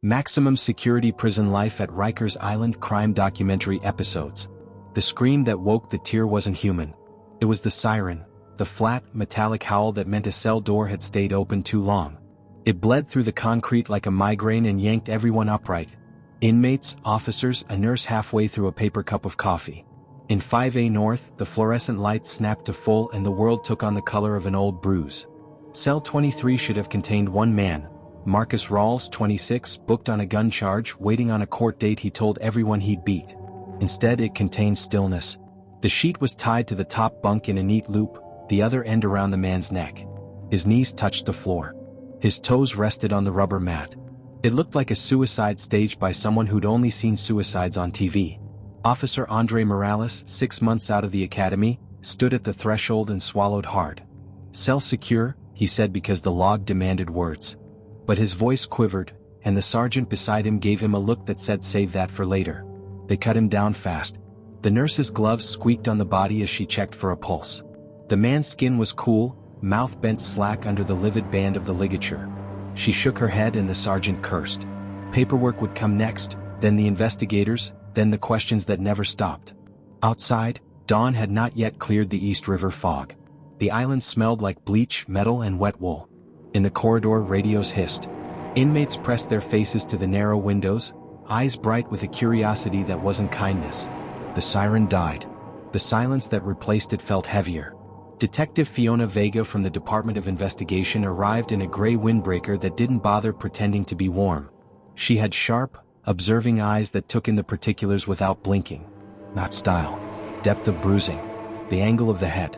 Maximum security prison life at Rikers Island crime documentary episodes. The scream that woke the tear wasn't human. It was the siren, the flat, metallic howl that meant a cell door had stayed open too long. It bled through the concrete like a migraine and yanked everyone upright. Inmates, officers, a nurse halfway through a paper cup of coffee. In 5A North, the fluorescent lights snapped to full and the world took on the color of an old bruise. Cell 23 should have contained one man, Marcus Rawls, 26, booked on a gun charge, waiting on a court date he told everyone he'd beat. Instead, it contained stillness. The sheet was tied to the top bunk in a neat loop, the other end around the man's neck. His knees touched the floor. His toes rested on the rubber mat. It looked like a suicide staged by someone who'd only seen suicides on TV. Officer Andre Morales, 6 months out of the academy, stood at the threshold and swallowed hard. "Cell secure," he said because the log demanded words. But his voice quivered, and the sergeant beside him gave him a look that said save that for later. They cut him down fast. The nurse's gloves squeaked on the body as she checked for a pulse. The man's skin was cool, mouth bent slack under the livid band of the ligature. She shook her head and the sergeant cursed. Paperwork would come next, then the investigators, then the questions that never stopped. Outside, dawn had not yet cleared the East River fog. The island smelled like bleach, metal and wet wool. In the corridor, radios hissed. Inmates pressed their faces to the narrow windows, eyes bright with a curiosity that wasn't kindness. The siren died. The silence that replaced it felt heavier. Detective Fiona Vega from the Department of Investigation arrived in a gray windbreaker that didn't bother pretending to be warm. She had sharp, observing eyes that took in the particulars without blinking. Not style. Depth of bruising. The angle of the head.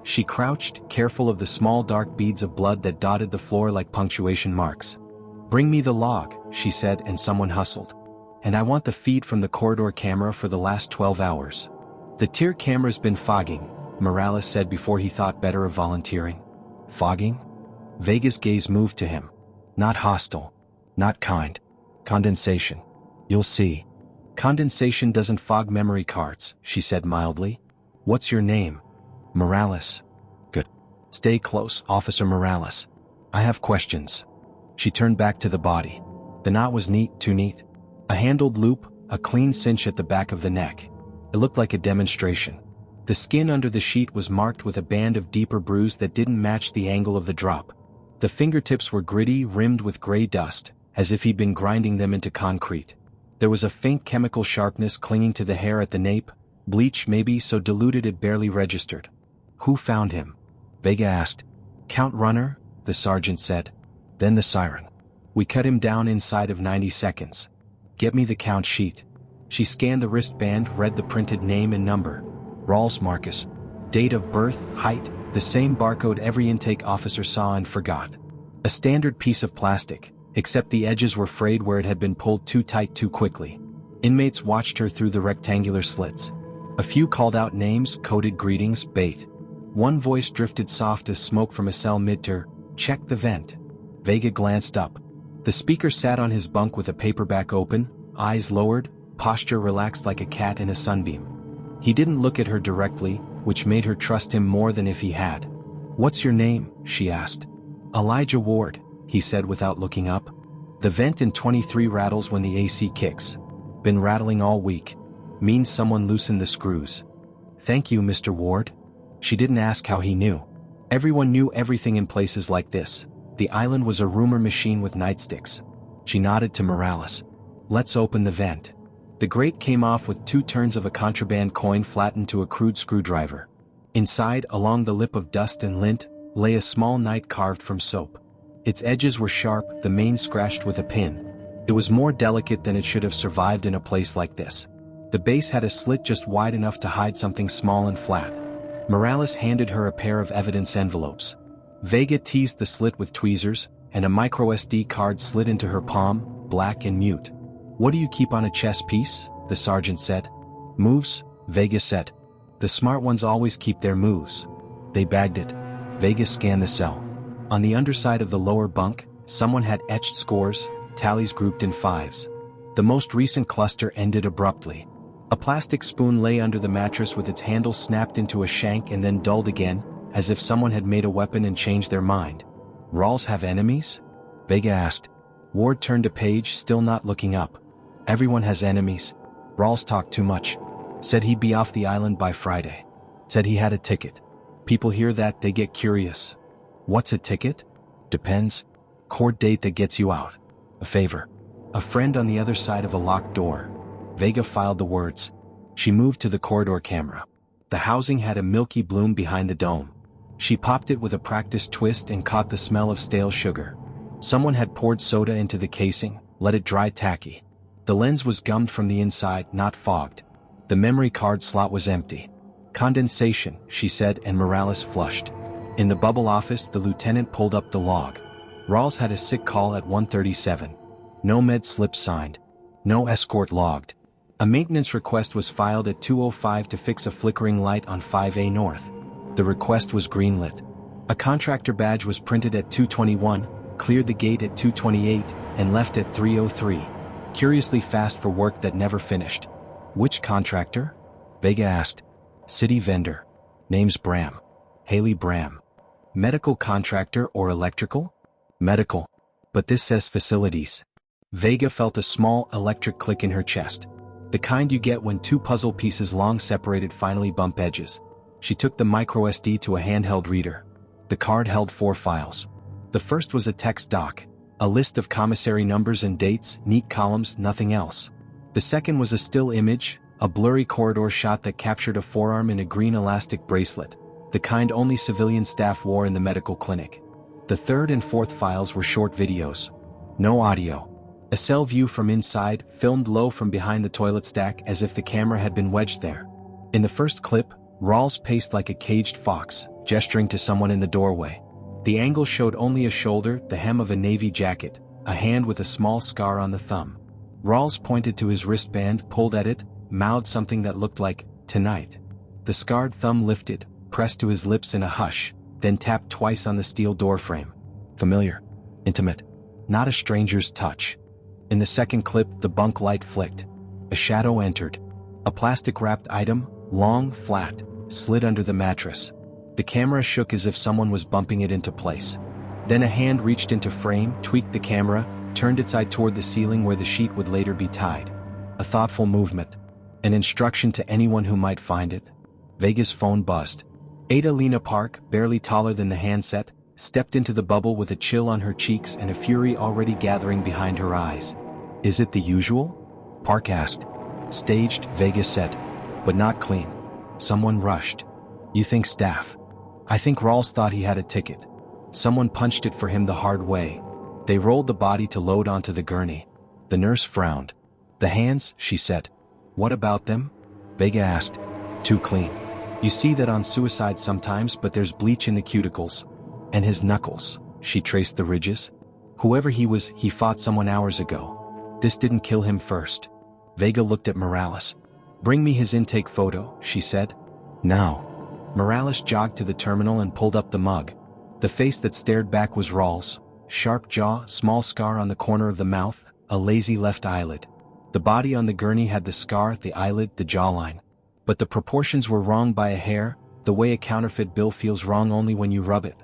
She crouched, careful of the small dark beads of blood that dotted the floor like punctuation marks. "Bring me the log," she said, and someone hustled. "And I want the feed from the corridor camera for the last 12 hours. "The tier camera's been fogging," Morales said before he thought better of volunteering. "Fogging?" Vega's gaze moved to him. Not hostile. Not kind. Condensation. "You'll see." "Condensation doesn't fog memory cards," she said mildly. "What's your name?" "Morales." "Good. Stay close, Officer Morales. I have questions." She turned back to the body. The knot was neat, too neat. A handled loop, a clean cinch at the back of the neck. It looked like a demonstration. The skin under the sheet was marked with a band of deeper bruise that didn't match the angle of the drop. The fingertips were gritty, rimmed with gray dust, as if he'd been grinding them into concrete. There was a faint chemical sharpness clinging to the hair at the nape, bleach maybe so diluted it barely registered. "Who found him?" Vega asked. "Count Runner," the sergeant said. Then the siren. "We cut him down inside of 90 seconds. Get me the count sheet." She scanned the wristband, read the printed name and number. Rawls Marcus. Date of birth, height, the same barcode every intake officer saw and forgot. A standard piece of plastic, except the edges were frayed where it had been pulled too tight too quickly. Inmates watched her through the rectangular slits. A few called out names, coded greetings, bait. One voice drifted soft as smoke from a cell mid-tier, "Check the vent." Vega glanced up. The speaker sat on his bunk with a paperback open, eyes lowered, posture relaxed like a cat in a sunbeam. He didn't look at her directly, which made her trust him more than if he had. "What's your name?" she asked. "Elijah Ward," he said without looking up. "The vent in 23 rattles when the AC kicks. Been rattling all week. Means someone loosened the screws." "Thank you, Mr. Ward." She didn't ask how he knew. Everyone knew everything in places like this. The island was a rumor machine with nightsticks. She nodded to Morales. "Let's open the vent." The grate came off with 2 turns of a contraband coin flattened to a crude screwdriver. Inside, along the lip of dust and lint, lay a small knife carved from soap. Its edges were sharp, the main scratched with a pin. It was more delicate than it should have survived in a place like this. The base had a slit just wide enough to hide something small and flat. Morales handed her a pair of evidence envelopes. Vega teased the slit with tweezers, and a micro-SD card slid into her palm, black and mute. "What do you keep on a chess piece?" the sergeant said. "Moves," Vega said. "The smart ones always keep their moves." They bagged it. Vega scanned the cell. On the underside of the lower bunk, someone had etched scores, tallies grouped in 5s. The most recent cluster ended abruptly. A plastic spoon lay under the mattress with its handle snapped into a shank and then dulled again, as if someone had made a weapon and changed their mind. "Rawls have enemies?" Vega asked. Ward turned a page, still not looking up. Everyone has enemies. Rawls talked too much. Said he'd be off the island by Friday. Said he had a ticket. People hear that, they get curious. What's a ticket? Depends. Court date that gets you out. A favor. A friend on the other side of a locked door. Vega filed the words. She moved to the corridor camera. The housing had a milky bloom behind the dome. She popped it with a practiced twist and caught the smell of stale sugar. Someone had poured soda into the casing, let it dry tacky. The lens was gummed from the inside, not fogged. The memory card slot was empty. Condensation, she said, and Morales flushed. In the bubble office, the lieutenant pulled up the log. Rawls had a sick call at 1:37. No med slip signed. No escort logged. A maintenance request was filed at 2:05 to fix a flickering light on 5A North. The request was greenlit. A contractor badge was printed at 2:21, cleared the gate at 2:28, and left at 3:03. Curiously fast for work that never finished. Which contractor? Vega asked. City vendor. Name's Bram. Haley Bram. Medical contractor or electrical? Medical. But this says facilities. Vega felt a small electric click in her chest. The kind you get when two puzzle pieces long separated finally bump edges. She took the microSD to a handheld reader. The card held 4 files. The first was a text doc. A list of commissary numbers and dates, neat columns, nothing else. The second was a still image, a blurry corridor shot that captured a forearm in a green elastic bracelet, the kind only civilian staff wore in the medical clinic. The third and fourth files were short videos. No audio. A cell view from inside, filmed low from behind the toilet stack as if the camera had been wedged there. In the first clip, Rawls paced like a caged fox, gesturing to someone in the doorway. The angle showed only a shoulder, the hem of a navy jacket, a hand with a small scar on the thumb. Rawls pointed to his wristband, pulled at it, mouthed something that looked like, "Tonight." The scarred thumb lifted, pressed to his lips in a hush, then tapped twice on the steel doorframe. Familiar. Intimate. Not a stranger's touch. In the second clip, the bunk light flicked. A shadow entered. A plastic-wrapped item, long, flat, slid under the mattress. The camera shook as if someone was bumping it into place. Then a hand reached into frame, tweaked the camera, turned its eye toward the ceiling where the sheet would later be tied. A thoughtful movement. An instruction to anyone who might find it. Vega's phone buzzed. Ada Lena Park, barely taller than the handset, stepped into the bubble with a chill on her cheeks and a fury already gathering behind her eyes. "Is it the usual?" Park asked. "Staged," Vega said. "But not clean. Someone rushed." "You think staff?" "I think Rawls thought he had a ticket. Someone punched it for him the hard way." They rolled the body to load onto the gurney. The nurse frowned. "The hands," she said. "What about them?" Vega asked. "Too clean. You see that on suicide sometimes, but there's bleach in the cuticles. And his knuckles," she traced the ridges. "Whoever he was, he fought someone hours ago. This didn't kill him first." Vega looked at Morales. "Bring me his intake photo," she said. "Now." Morales jogged to the terminal and pulled up the mug. The face that stared back was Rawls. Sharp jaw, small scar on the corner of the mouth, a lazy left eyelid. The body on the gurney had the scar, the eyelid, the jawline. But the proportions were wrong by a hair, the way a counterfeit bill feels wrong only when you rub it.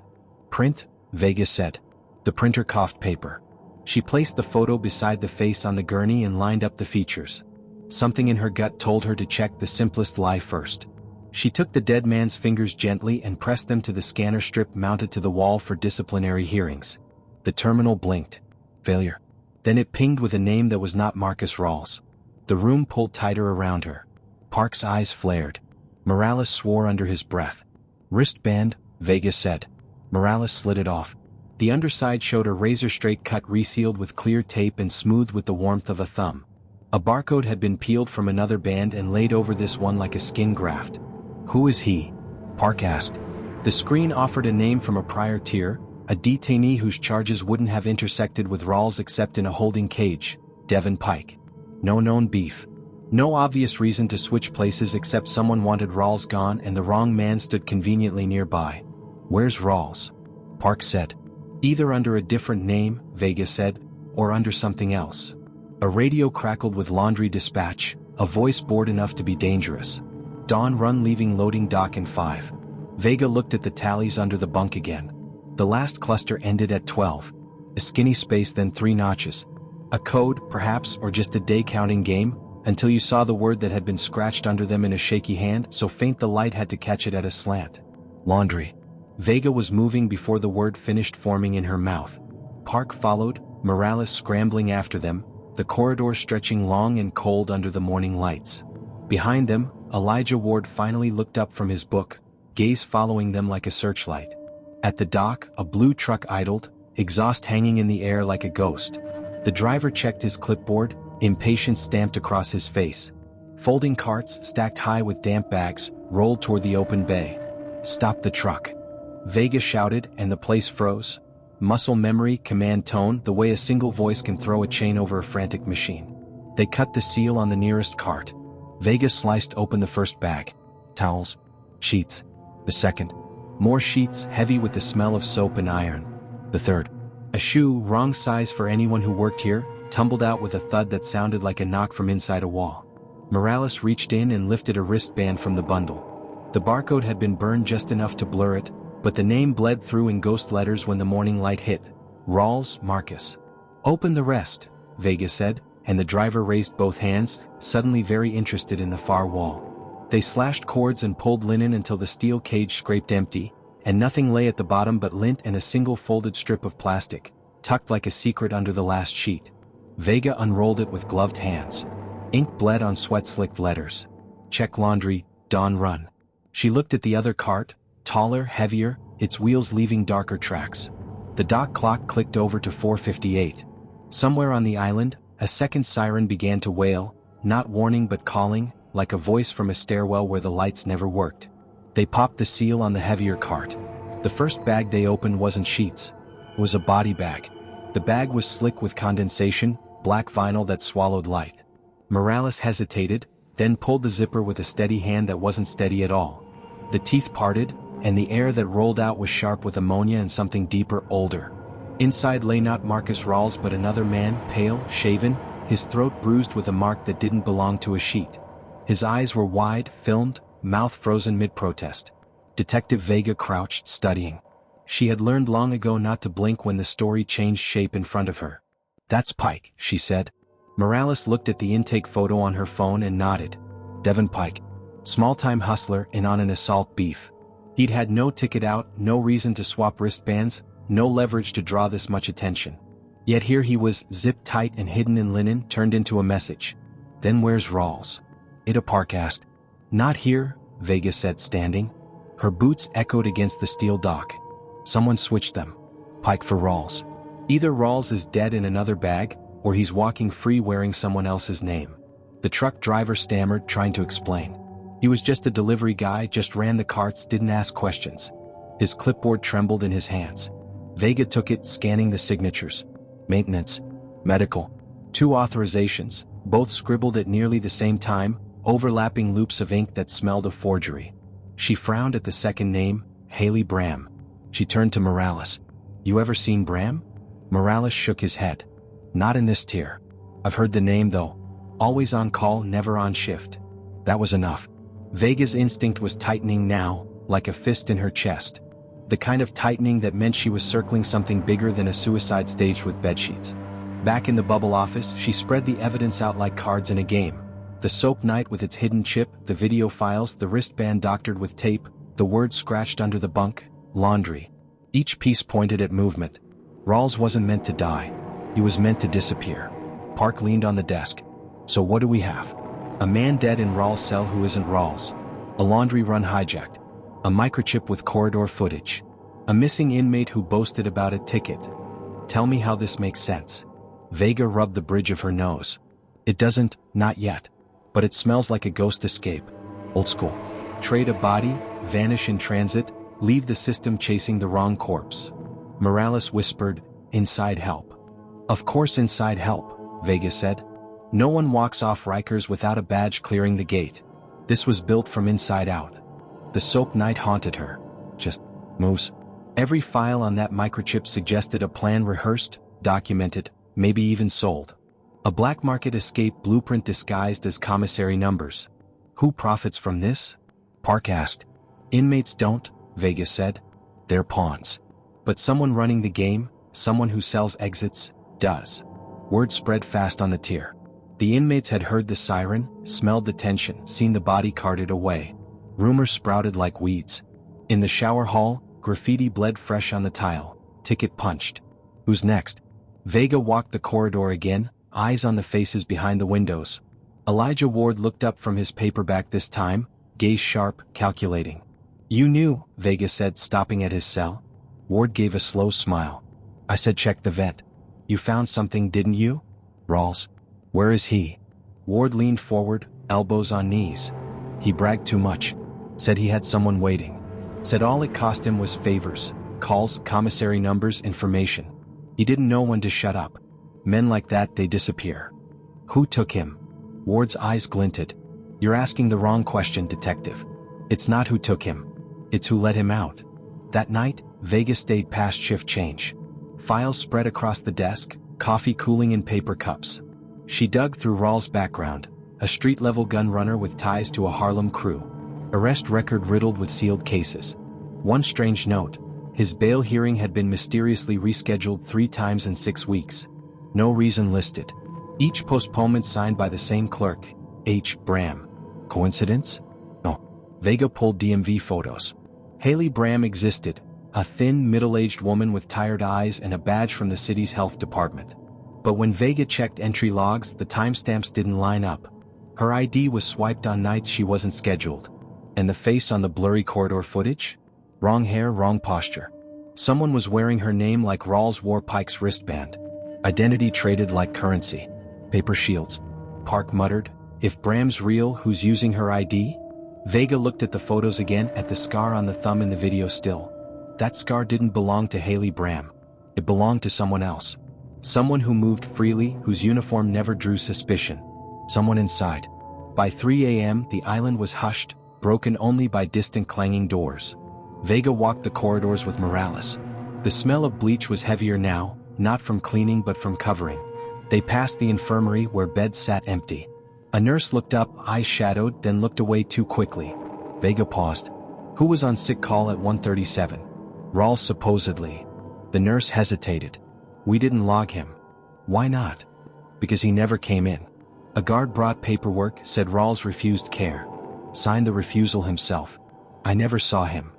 "Print," Vega said. The printer coughed paper. She placed the photo beside the face on the gurney and lined up the features. Something in her gut told her to check the simplest lie first. She took the dead man's fingers gently and pressed them to the scanner strip mounted to the wall for disciplinary hearings. The terminal blinked. Failure. Then it pinged with a name that was not Marcus Rawls. The room pulled tighter around her. Park's eyes flared. Morales swore under his breath. "Wristband," Vega said. Morales slid it off. The underside showed a razor-straight cut resealed with clear tape and smoothed with the warmth of a thumb. A barcode had been peeled from another band and laid over this one like a skin graft. "Who is he?" Park asked. The screen offered a name from a prior tier, a detainee whose charges wouldn't have intersected with Rawls except in a holding cage, Devon Pike. No known beef. No obvious reason to switch places except someone wanted Rawls gone and the wrong man stood conveniently nearby. "Where's Rawls?" Park said. "Either under a different name," Vega said, "or under something else." A radio crackled with laundry dispatch, a voice bored enough to be dangerous. "Dawn run leaving loading dock in 5. Vega looked at the tallies under the bunk again. The last cluster ended at 12. A skinny space, then 3 notches. A code, perhaps, or just a day-counting game, until you saw the word that had been scratched under them in a shaky hand, so faint the light had to catch it at a slant. Laundry. Vega was moving before the word finished forming in her mouth. Park followed, Morales scrambling after them, the corridor stretching long and cold under the morning lights. Behind them, Elijah Ward finally looked up from his book, gaze following them like a searchlight. At the dock, a blue truck idled, exhaust hanging in the air like a ghost. The driver checked his clipboard, impatience stamped across his face. Folding carts, stacked high with damp bags, rolled toward the open bay. "Stop the truck!" Vega shouted, and the place froze. Muscle memory, command tone, the way a single voice can throw a chain over a frantic machine. They cut the seal on the nearest cart. Vega sliced open the first bag. Towels. Sheets. The second. More sheets, heavy with the smell of soap and iron. The third. A shoe, wrong size for anyone who worked here, tumbled out with a thud that sounded like a knock from inside a wall. Morales reached in and lifted a wristband from the bundle. The barcode had been burned just enough to blur it, but the name bled through in ghost letters when the morning light hit. Rawls Marcus. "Open the rest," Vega said, and the driver raised both hands, suddenly very interested in the far wall. They slashed cords and pulled linen until the steel cage scraped empty, and nothing lay at the bottom but lint and a single folded strip of plastic, tucked like a secret under the last sheet. Vega unrolled it with gloved hands. Ink bled on sweat-slicked letters. "Check laundry, Dawn Run." She looked at the other cart, taller, heavier, its wheels leaving darker tracks. The dock clock clicked over to 4:58. Somewhere on the island, a second siren began to wail, not warning but calling, like a voice from a stairwell where the lights never worked. They popped the seal on the heavier cart. The first bag they opened wasn't sheets. It was a body bag. The bag was slick with condensation, black vinyl that swallowed light. Morales hesitated, then pulled the zipper with a steady hand that wasn't steady at all. The teeth parted, and the air that rolled out was sharp with ammonia and something deeper, older. Inside lay not Marcus Rawls but another man, pale, shaven, his throat bruised with a mark that didn't belong to a sheet. His eyes were wide, filmed, mouth frozen mid-protest. Detective Vega crouched, studying. She had learned long ago not to blink when the story changed shape in front of her. "That's Pike," she said. Morales looked at the intake photo on her phone and nodded. Devin Pike. Small-time hustler in on an assault beef. He'd had no ticket out, no reason to swap wristbands, no leverage to draw this much attention. Yet here he was, zipped tight and hidden in linen, turned into a message. "Then where's Rawls?" Ida Park asked. "Not here," Vega said, standing. Her boots echoed against the steel dock. "Someone switched them. Pike for Rawls. Either Rawls is dead in another bag, or he's walking free wearing someone else's name." The truck driver stammered, trying to explain. He was just a delivery guy, just ran the carts, didn't ask questions. His clipboard trembled in his hands. Vega took it, scanning the signatures. Maintenance. Medical. 2 authorizations, both scribbled at nearly the same time, overlapping loops of ink that smelled of forgery. She frowned at the second name, Haley Bram. She turned to Morales. "You ever seen Bram?" Morales shook his head. "Not in this tier. I've heard the name though. Always on call, never on shift." That was enough. Vega's instinct was tightening now, like a fist in her chest. The kind of tightening that meant she was circling something bigger than a suicide staged with bedsheets. Back in the bubble office, she spread the evidence out like cards in a game. The soap night with its hidden chip, the video files, the wristband doctored with tape, the words scratched under the bunk, laundry. Each piece pointed at movement. Rawls wasn't meant to die. He was meant to disappear. Park leaned on the desk. "So what do we have?" "A man dead in Rawls' cell who isn't Rawls. A laundry run hijacked. A microchip with corridor footage. A missing inmate who boasted about a ticket. Tell me how this makes sense." Vega rubbed the bridge of her nose. "It doesn't, not yet. But it smells like a ghost escape. Old school. Trade a body, vanish in transit, leave the system chasing the wrong corpse." Morales whispered, "Inside help." "Of course inside help," Vega said. "No one walks off Rikers without a badge clearing the gate. This was built from inside out." The soap night haunted her. Just moves. Every file on that microchip suggested a plan rehearsed, documented, maybe even sold. A black market escape blueprint disguised as commissary numbers. Who profits from this? Park asked. Inmates don't, Vega said. They're pawns. But someone running the game, Someone who sells exits, does. Word spread fast on the tier. The inmates had heard the siren, smelled the tension, seen the body carted away. Rumors sprouted like weeds. In the shower hall, graffiti bled fresh on the tile. Ticket punched. Who's next? Vega walked the corridor again, eyes on the faces behind the windows. Elijah Ward looked up from his paperback this time, gaze sharp, calculating. You knew, Vega said, stopping at his cell. Ward gave a slow smile. I said check the vet. You found something, didn't you? Rawls. Where is he? Ward leaned forward, elbows on knees. He bragged too much. Said he had someone waiting. Said all it cost him was favors, calls, commissary numbers, information. He didn't know when to shut up. Men like that, they disappear. Who took him? Ward's eyes glinted. You're asking the wrong question, detective. It's not who took him. It's who let him out. That night, Vega stayed past shift change. Files spread across the desk, coffee cooling in paper cups. She dug through Rawls' background, a street-level gun runner with ties to a Harlem crew. Arrest record riddled with sealed cases. One strange note: his bail hearing had been mysteriously rescheduled 3 times in 6 weeks. No reason listed. Each postponement signed by the same clerk, H. Bram. Coincidence? No. Vega pulled DMV photos. Haley Bram existed, a thin, middle-aged woman with tired eyes and a badge from the city's health department. But when Vega checked entry logs, the timestamps didn't line up. Her ID was swiped on nights she wasn't scheduled. And the face on the blurry corridor footage? Wrong hair, wrong posture. Someone was wearing her name like Rawls wore Pike's wristband. Identity traded like currency. Paper shields. Park muttered, if Bram's real, who's using her ID? Vega looked at the photos again, at the scar on the thumb in the video still. That scar didn't belong to Haley Bram. It belonged to someone else. Someone who moved freely, whose uniform never drew suspicion. Someone inside. By 3 a.m., the island was hushed, broken only by distant clanging doors. Vega walked the corridors with Morales. The smell of bleach was heavier now, not from cleaning but from covering. They passed the infirmary where beds sat empty. A nurse looked up, eyes shadowed, then looked away too quickly. Vega paused. Who was on sick call at 1:37? Rawls supposedly. The nurse hesitated. We didn't log him. Why not? Because he never came in. A guard brought paperwork, said Rawls refused care. Signed the refusal himself. I never saw him.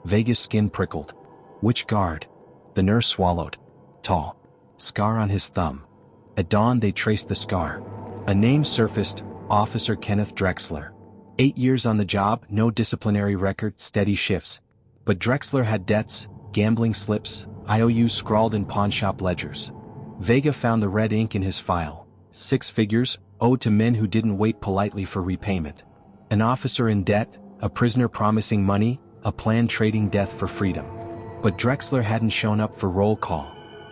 Vega's skin prickled. Which guard? The nurse swallowed. Tall. Scar on his thumb. At dawn they traced the scar. A name surfaced, Officer Kenneth Drexler. 8 years on the job, no disciplinary record, steady shifts. But Drexler had debts, gambling slips, IOUs scrawled in pawnshop ledgers. Vega found the red ink in his file. 6 figures, owed to men who didn't wait politely for repayment. An officer in debt, a prisoner promising money, a plan trading death for freedom. But Drexler hadn't shown up for roll call.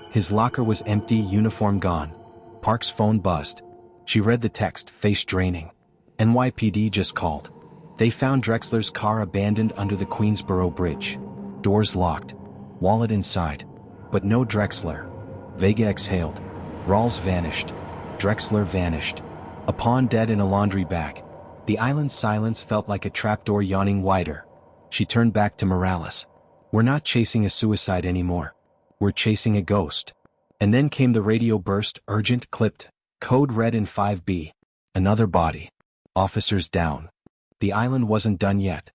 His locker was empty, uniform gone. Park's phone buzzed. She read the text, face draining. NYPD just called. They found Drexler's car abandoned under the Queensboro Bridge. Doors locked. Wallet inside. But no Drexler. Vega exhaled. Rawls vanished. Drexler vanished. A pawn dead in a laundry bag. The island's silence felt like a trapdoor yawning wider. She turned back to Morales. We're not chasing a suicide anymore. We're chasing a ghost. And then came the radio burst, urgent, clipped. Code red in 5B. Another body. Officers down. The island wasn't done yet.